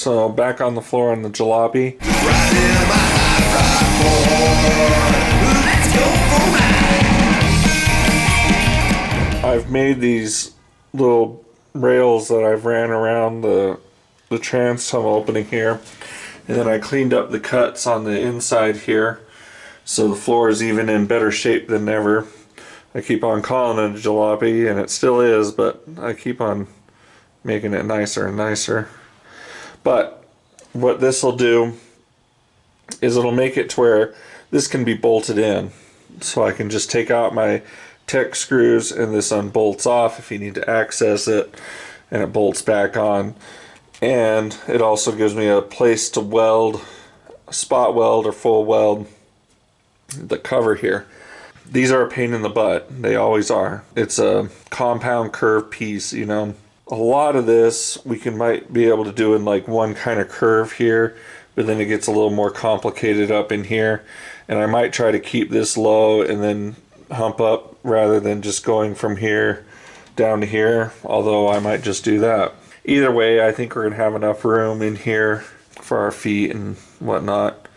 So back on the floor on the Jalopy. I've made these little rails that I've ran around the transom opening here, and then I cleaned up the cuts on the inside here, so the floor is even in better shape than ever. I keep on calling it a Jalopy, and it still is, but I keep on making it nicer and nicer. But what this will do is it'll make it to where this can be bolted in, so I can just take out my Tech screws and this unbolts off if you need to access it, and it bolts back on. And it also gives me a place to weld, spot weld or full weld the cover here. These are a pain in the butt. They always are. It's a compound curve piece, you know. A lot of this we might be able to do in like one kind of curve here, but then it gets a little more complicated up in here. And I might try to keep this low and then hump up rather than just going from here down to here, although I might just do that. Either way, I think we're gonna have enough room in here for our feet and whatnot.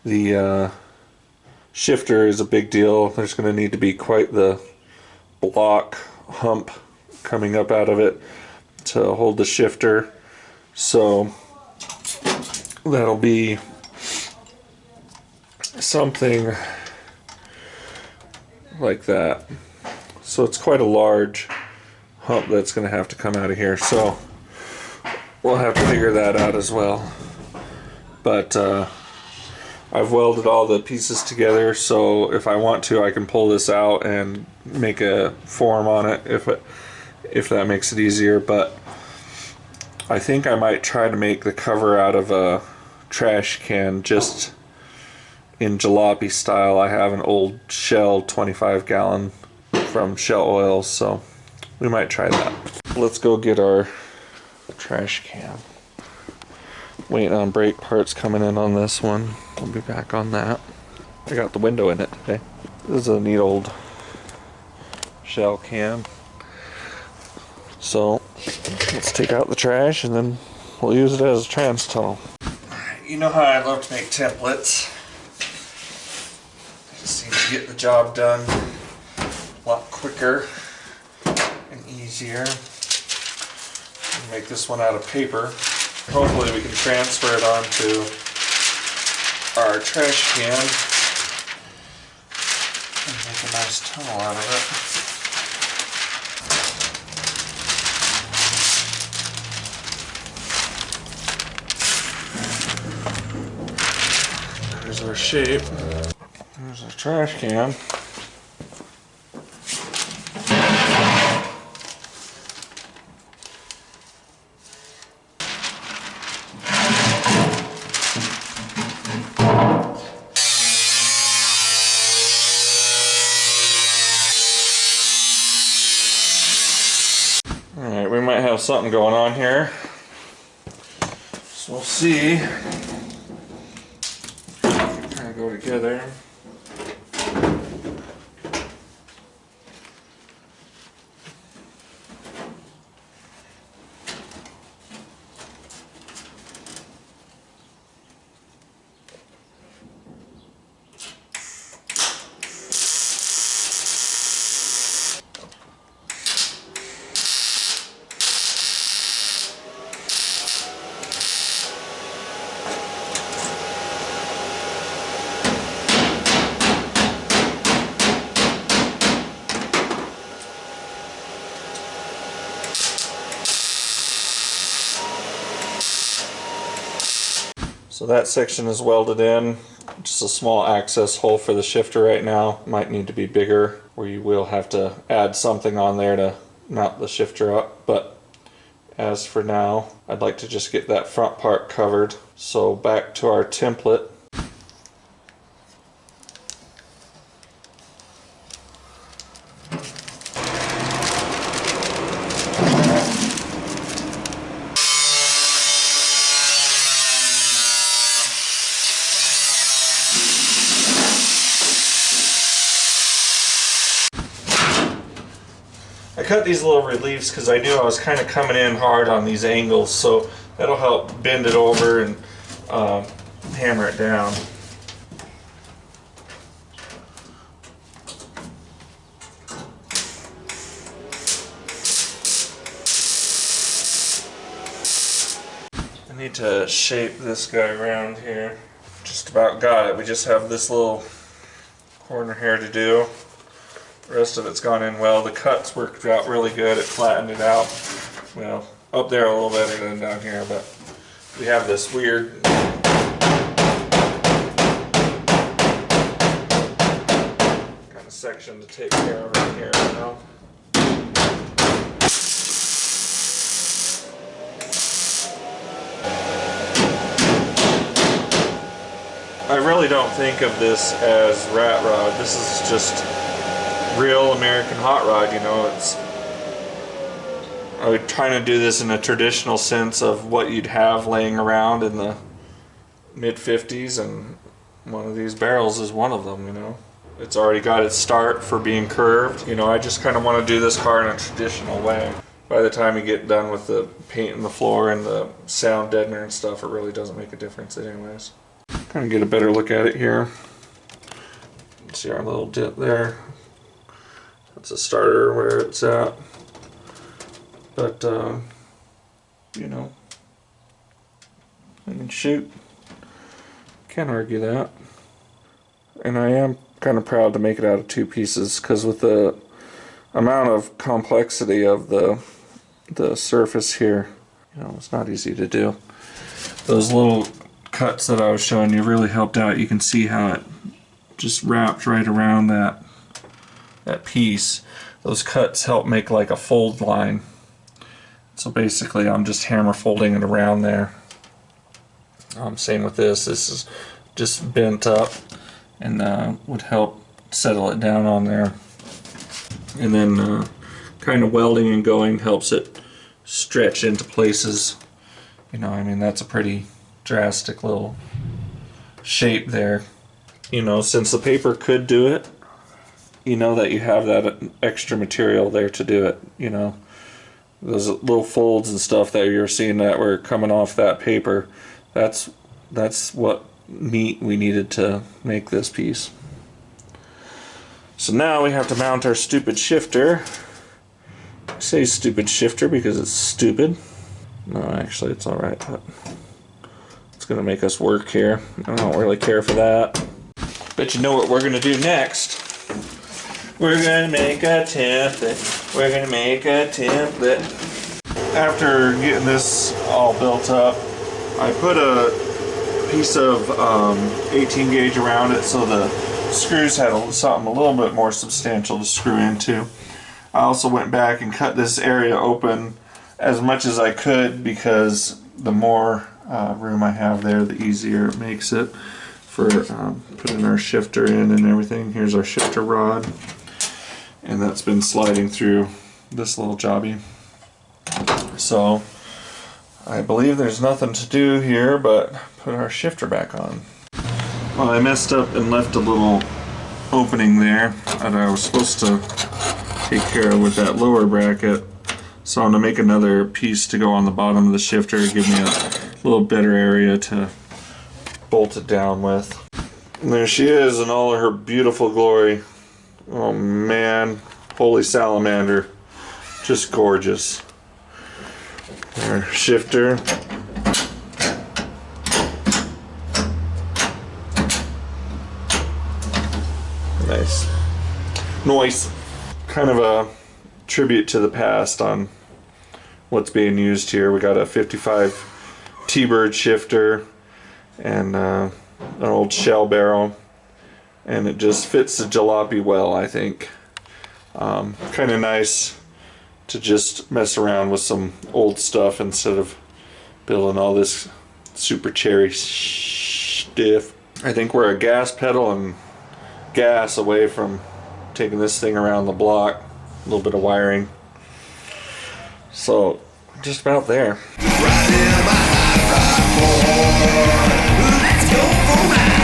The shifter is a big deal. There's gonna need to be quite the block hump coming up out of it to hold the shifter, so that'll be something like that. So it's quite a large hump that's going to have to come out of here, so we'll have to figure that out as well. But I've welded all the pieces together, so if I want to, I can pull this out and make a form on it if that makes it easier. But I think I might try to make the cover out of a trash can, just in Jalopy style. I have an old Shell 25-gallon from Shell Oil, so we might try that. Let's go get our trash can. Waiting on brake parts coming in on this one. I'll be back on that. I got the window in it today. This is a neat old Shell can. So let's take out the trash and then we'll use it as a trans tunnel. You know how I love to make templates. It seems to get the job done a lot quicker and easier. I'll make this one out of paper. Hopefully we can transfer it onto our trash can and make a nice tunnel out of it. There's our shape. There's our trash can. Alright, we might have something going on here. So we'll see. Kind of go together. So that section is welded in, just a small access hole for the shifter right now. Might need to be bigger, where you will have to add something on there to mount the shifter up, but as for now, I'd like to just get that front part covered. So back to our template. I cut these little reliefs because I knew I was kind of coming in hard on these angles, so That'll help bend it over and hammer it down. I need to shape this guy around here. Just about got it. We just have this little corner here to do. The rest of it's gone in well. The cuts worked out really good. It flattened it out. Well, up there a little better than down here, but we have this weird kind of section to take care of right here, you know. I really don't think of this as rat rod. This is just real American hot rod, you know. I'm trying to do this in a traditional sense of what you'd have laying around in the mid-50s, and one of these barrels is one of them, you know. It's already got its start for being curved. You know, I just kind of want to do this car in a traditional way. By the time you get done with the paint in the floor and the sound deadener and stuff, it really doesn't make a difference anyways. Kind of get a better look at it here. See our little dip there. That's a starter where it's at. But, you know, I can shoot. Can't argue that. And I am kind of proud to make it out of two pieces, because with the amount of complexity of the surface here, you know, it's not easy to do. Those little cuts that I was showing you really helped out. You can see how it just wrapped right around that piece. Those cuts help make like a fold line. So basically I'm just hammer folding it around there. Same with this. This is just bent up and would help settle it down on there. And then kind of welding and going helps it stretch into places. You know, I mean, that's a pretty drastic little shape there. You know, since the paper could do it, you know that you have that extra material there to do it, you know. Those little folds and stuff that you're seeing that were coming off that paper, that's what meat we needed to make this piece. So now we have to mount our stupid shifter. I say stupid shifter because it's stupid. No, actually it's alright, but it's going to make us work here. I don't really care for that. But you know what we're going to do next? We're going to make a template. We're going to make a template. After getting this all built up, I put a piece of 18 gauge around it so the screws had something a little bit more substantial to screw into. I also went back and cut this area open as much as I could, because the more room I have there, the easier it makes it for putting our shifter in and everything. Here's our shifter rod, and that's been sliding through this little jobby. So I believe there's nothing to do here but put our shifter back on. Well, I messed up and left a little opening there that I was supposed to take care of with that lower bracket. So I'm going to make another piece to go on the bottom of the shifter, give me a little better area to bolt it down with. And there she is in all of her beautiful glory. Oh man, holy salamander, just gorgeous. Our shifter. Nice. Nice. Kind of a tribute to the past on what's being used here. We got a 55 T-Bird shifter and an old shell barrel, and it just fits the Jalopy well, I think. Kind of nice to just mess around with some old stuff instead of building all this super cherry stiff. I think we're a gas pedal and gas away from taking this thing around the block. A little bit of wiring. So, just about there. Let's go for a ride.